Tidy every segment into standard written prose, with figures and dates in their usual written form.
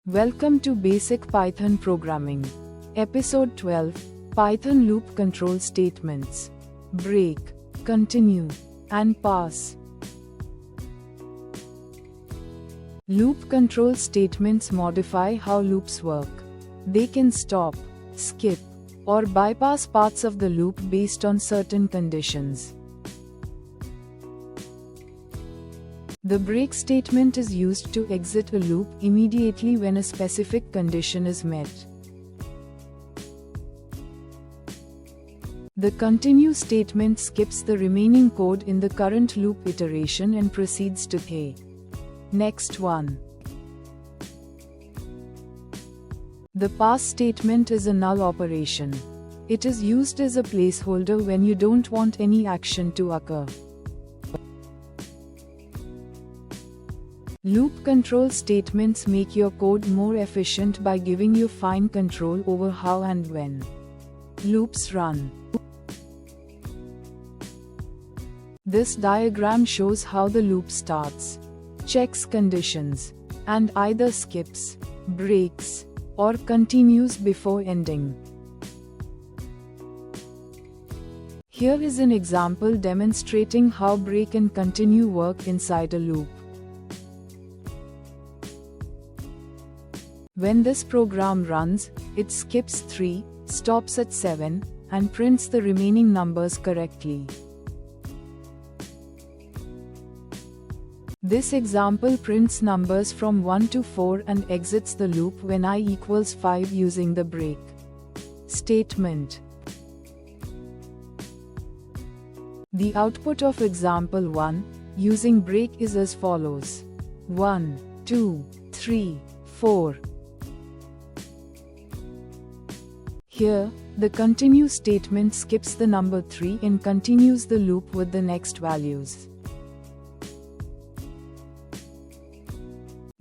Welcome to Basic Python Programming. Episode 12, Python Loop Control Statements. Break, continue, and pass. Loop control statements modify how loops work. They can stop, skip, or bypass parts of the loop based on certain conditions. The break statement is used to exit a loop immediately when a specific condition is met. The continue statement skips the remaining code in the current loop iteration and proceeds to the next one. The pass statement is a null operation. It is used as a placeholder when you don't want any action to occur. Loop control statements make your code more efficient by giving you fine control over how and when loops run. This diagram shows how the loop starts, checks conditions, and either skips, breaks, or continues before ending. Here is an example demonstrating how break and continue work inside a loop. When this program runs, it skips 3, stops at 7, and prints the remaining numbers correctly. This example prints numbers from 1 to 4 and exits the loop when I equals 5 using the break statement. The output of example 1, using break, is as follows: 1, 2, 3, 4. Here, the continue statement skips the number 3 and continues the loop with the next values.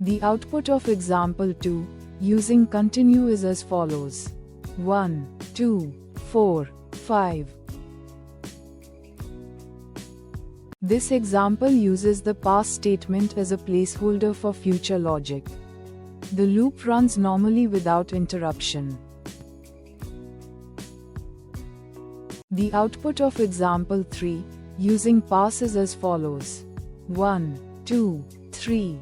The output of example 2, using continue, is as follows: 1, 2, 4, 5. This example uses the pass statement as a placeholder for future logic. The loop runs normally without interruption. The output of example 3, using pass, is as follows: 1, 2, 3.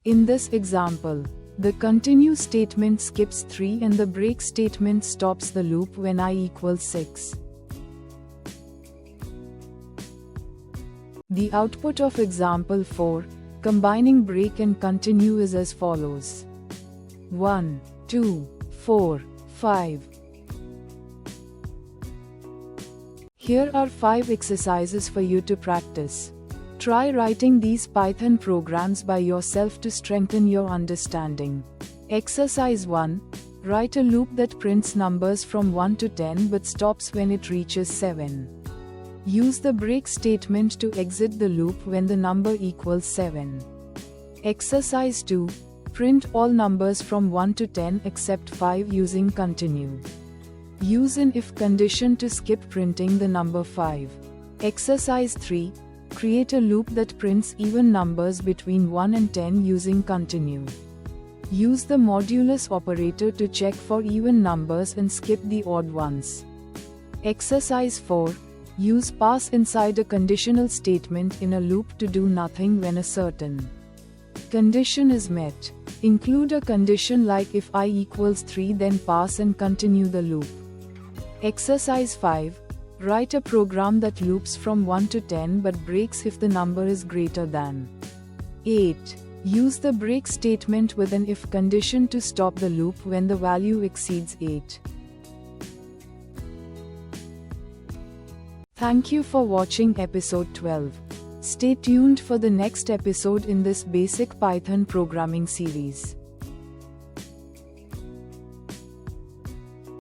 In this example, the continue statement skips 3 and the break statement stops the loop when I equals 6. The output of example 4, combining break and continue, is as follows: 1, 2, 4, 5. Here are 5 exercises for you to practice. Try writing these Python programs by yourself to strengthen your understanding. Exercise 1. Write a loop that prints numbers from 1 to 10 but stops when it reaches 7. Use the break statement to exit the loop when the number equals 7. Exercise 2. Print all numbers from 1 to 10 except 5 using continue. Use an if condition to skip printing the number 5. Exercise 3. Create a loop that prints even numbers between 1 and 10 using continue. Use the modulus operator to check for even numbers and skip the odd ones. Exercise 4. Use pass inside a conditional statement in a loop to do nothing when a certain condition is met. Include a condition like if I equals 3, then pass and continue the loop. Exercise 5. Write a program that loops from 1 to 10 but breaks if the number is greater than 8. Use the break statement with an if condition to stop the loop when the value exceeds 8. Thank you for watching episode 12. Stay tuned for the next episode in this basic Python programming series.